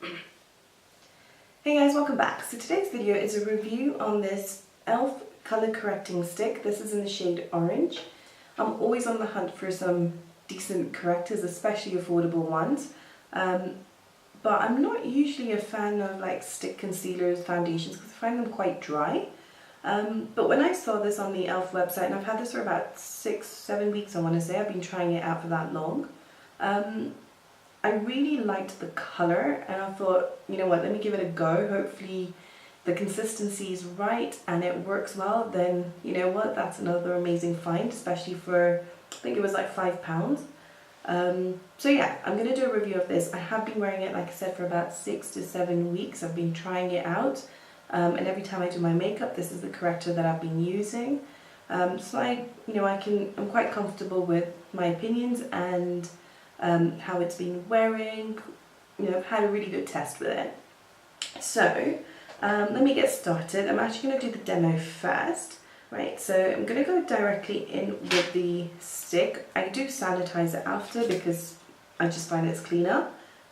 Hey guys, welcome back. So today's video is a review on this E.L.F. color correcting stick. This is in the shade Orange. I'm always on the hunt for some decent correctors, especially affordable ones. But I'm not usually a fan of like stick concealers, foundations, because I find them quite dry. But when I saw this on the E.L.F. website, and I've had this for about 6-7 weeks, I want to say, I've been trying it out for that long. I really liked the colour and I thought, you know what, let me give it a go. Hopefully the consistency is right and it works well, then you know what, that's another amazing find, especially for, I think it was like £5. So yeah, I'm going to do a review of this. I have been wearing it, like I said, for about 6 to 7 weeks. I've been trying it out, and every time I do my makeup, this is the corrector that I've been using. So I'm quite comfortable with my opinions and how it's been wearing. You know, I've had a really good test with it. So let me get started. I'm actually going to do the demo first. Right, so I'm going to go directly in with the stick. I do sanitize it after because I just find it's cleaner.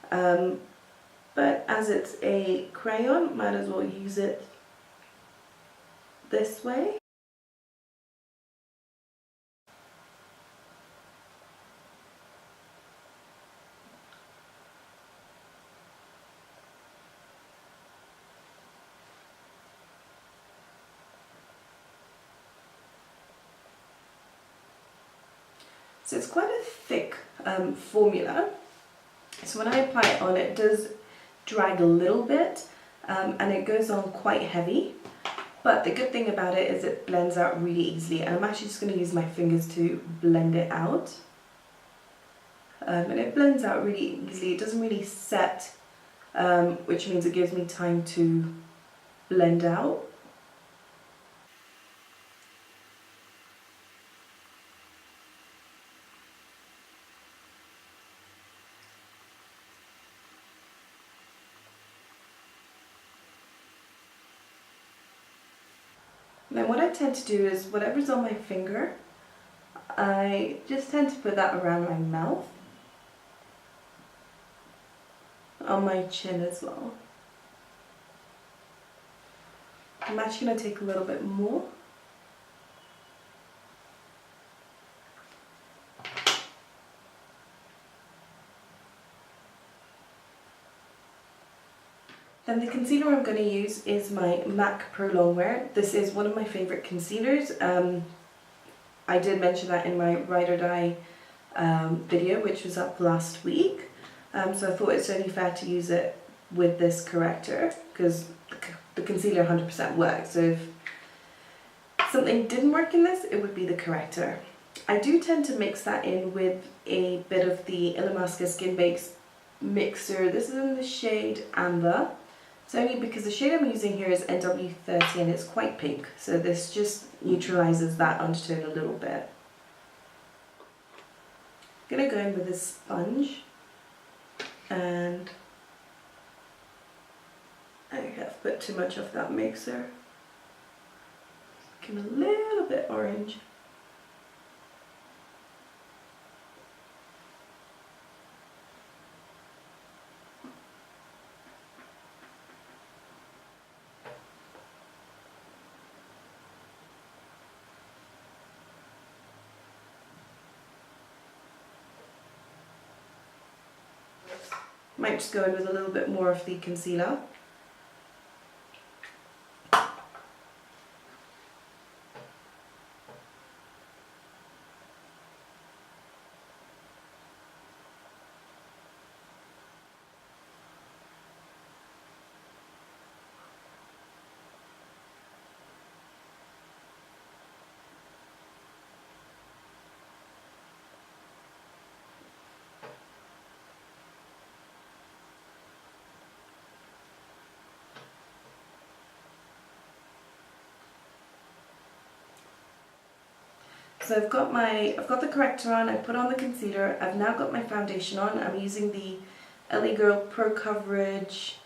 But as it's a crayon, might as well use it this way. So it's quite a thick formula. So when I apply it on, it does drag a little bit and it goes on quite heavy. But the good thing about it is it blends out really easily, and I'm actually just going to use my fingers to blend it out. And it blends out really easily. It doesn't really set, which means it gives me time to blend out. Then what I tend to do is whatever's on my finger, I just tend to put that around my mouth, on my chin as well. I'm actually going to take a little bit more. Then the concealer I'm going to use is my MAC Prolong Wear. This is one of my favourite concealers. I did mention that in my Ride or Die video, which was up last week. So I thought it's only fair to use it with this corrector because the concealer 100% works. So if something didn't work in this, it would be the corrector. I do tend to mix that in with a bit of the Illamasqua Skin Bakes mixer. This is in the shade Amber. It's only because the shade I'm using here is NW30 and it's quite pink, so this just neutralizes that undertone a little bit. I'm going to go in with a sponge, and I have put too much of that mixer. Looking a little bit orange. Might just go in with a little bit more of the concealer. So I've got the corrector on, I put on the concealer, I've now got my foundation on. I'm using the LA Girl Pro Coverage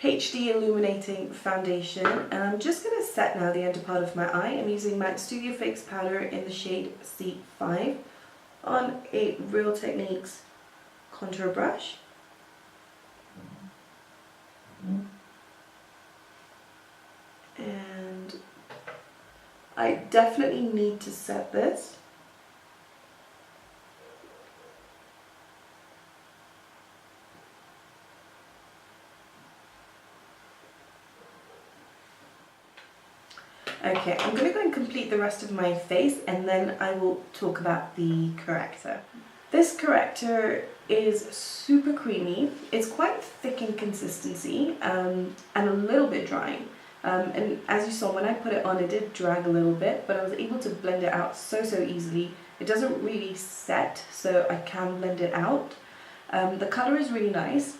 HD Illuminating Foundation, and I'm just going to set now the under part of my eye. I'm using my Studio Fix powder in the shade C5 on a Real Techniques contour brush. I definitely need to set this. Okay, I'm going to go and complete the rest of my face and then I will talk about the corrector. This corrector is super creamy. It's quite thick in consistency and a little bit drying. And as you saw, when I put it on, it did drag a little bit, but I was able to blend it out so easily. It doesn't really set, so I can blend it out. The color is really nice.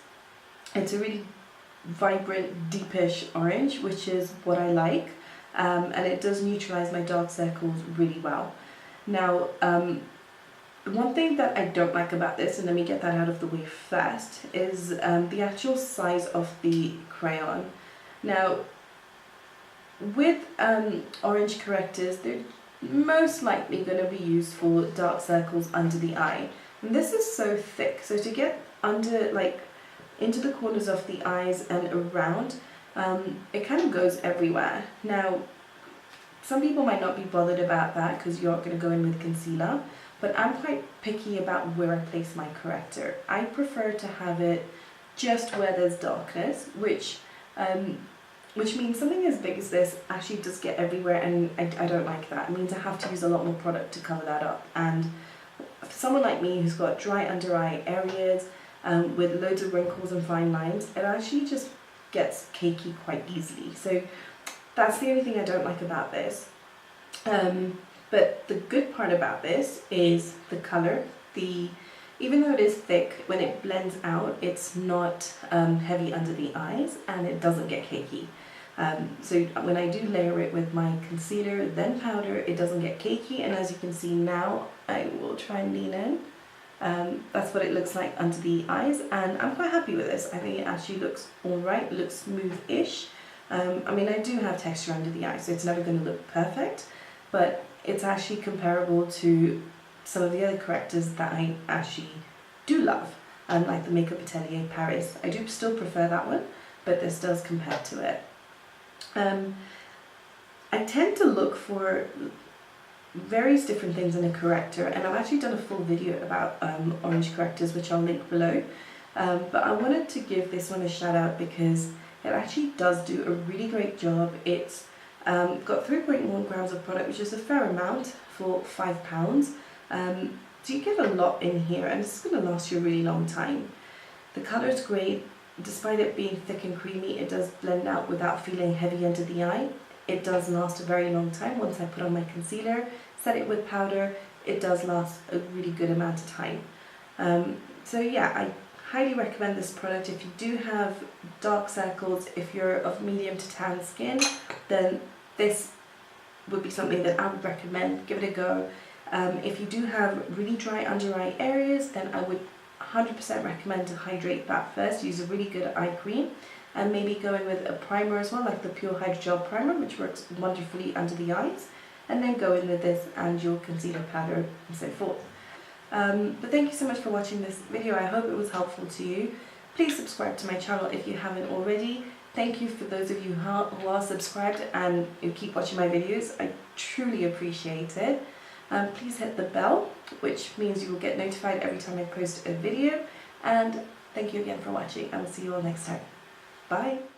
It's a really vibrant, deepish orange, which is what I like. And it does neutralize my dark circles really well. Now, one thing that I don't like about this, and let me get that out of the way first, is the actual size of the crayon. Now, with orange correctors, they're most likely going to be used for dark circles under the eye. And this is so thick, so to get under, like, into the corners of the eyes and around, it kind of goes everywhere. Now, some people might not be bothered about that because you're going to go in with concealer, but I'm quite picky about where I place my corrector. I prefer to have it just where there's darkness, which means something as big as this actually does get everywhere, and I don't like that. It means I have to use a lot more product to cover that up. And for someone like me who's got dry under eye areas with loads of wrinkles and fine lines, it actually just gets cakey quite easily. So that's the only thing I don't like about this. But the good part about this is the colour. Even though it is thick, when it blends out, it's not heavy under the eyes and it doesn't get cakey. So when I do layer it with my concealer, then powder, it doesn't get cakey. And as you can see now, I will try and lean in. That's what it looks like under the eyes, and I'm quite happy with this. I think it actually looks alright, looks smooth-ish. I mean, I do have texture under the eye, so it's never going to look perfect, but it's actually comparable to some of the other correctors that I actually do love, like the Makeup Atelier Paris. I do still prefer that one, but this does compare to it. I tend to look for various different things in a corrector, and I've actually done a full video about orange correctors, which I'll link below, but I wanted to give this one a shout out because it actually does do a really great job. It's got 3.1 grams of product, which is a fair amount for £5. So you get a lot in here, and it's going to last you a really long time. The colour is great. Despite it being thick and creamy, it does blend out without feeling heavy under the eye. It does last a very long time. Once I put on my concealer, set it with powder, it does last a really good amount of time. So yeah, I highly recommend this product. If you do have dark circles, if you're of medium to tan skin, then this would be something that I would recommend. Give it a go. If you do have really dry under eye areas, then I would 100% recommend to hydrate that first. Use a really good eye cream, and maybe go in with a primer as well, like the Pure Hydrogel Primer, which works wonderfully under the eyes, and then go in with this and your concealer powder and so forth. But thank you so much for watching this video. I hope it was helpful to you. Please subscribe to my channel if you haven't already. Thank you for those of you who are subscribed and who keep watching my videos. I truly appreciate it. Please hit the bell, which means you will get notified every time I post a video. And thank you again for watching. I will see you all next time. Bye!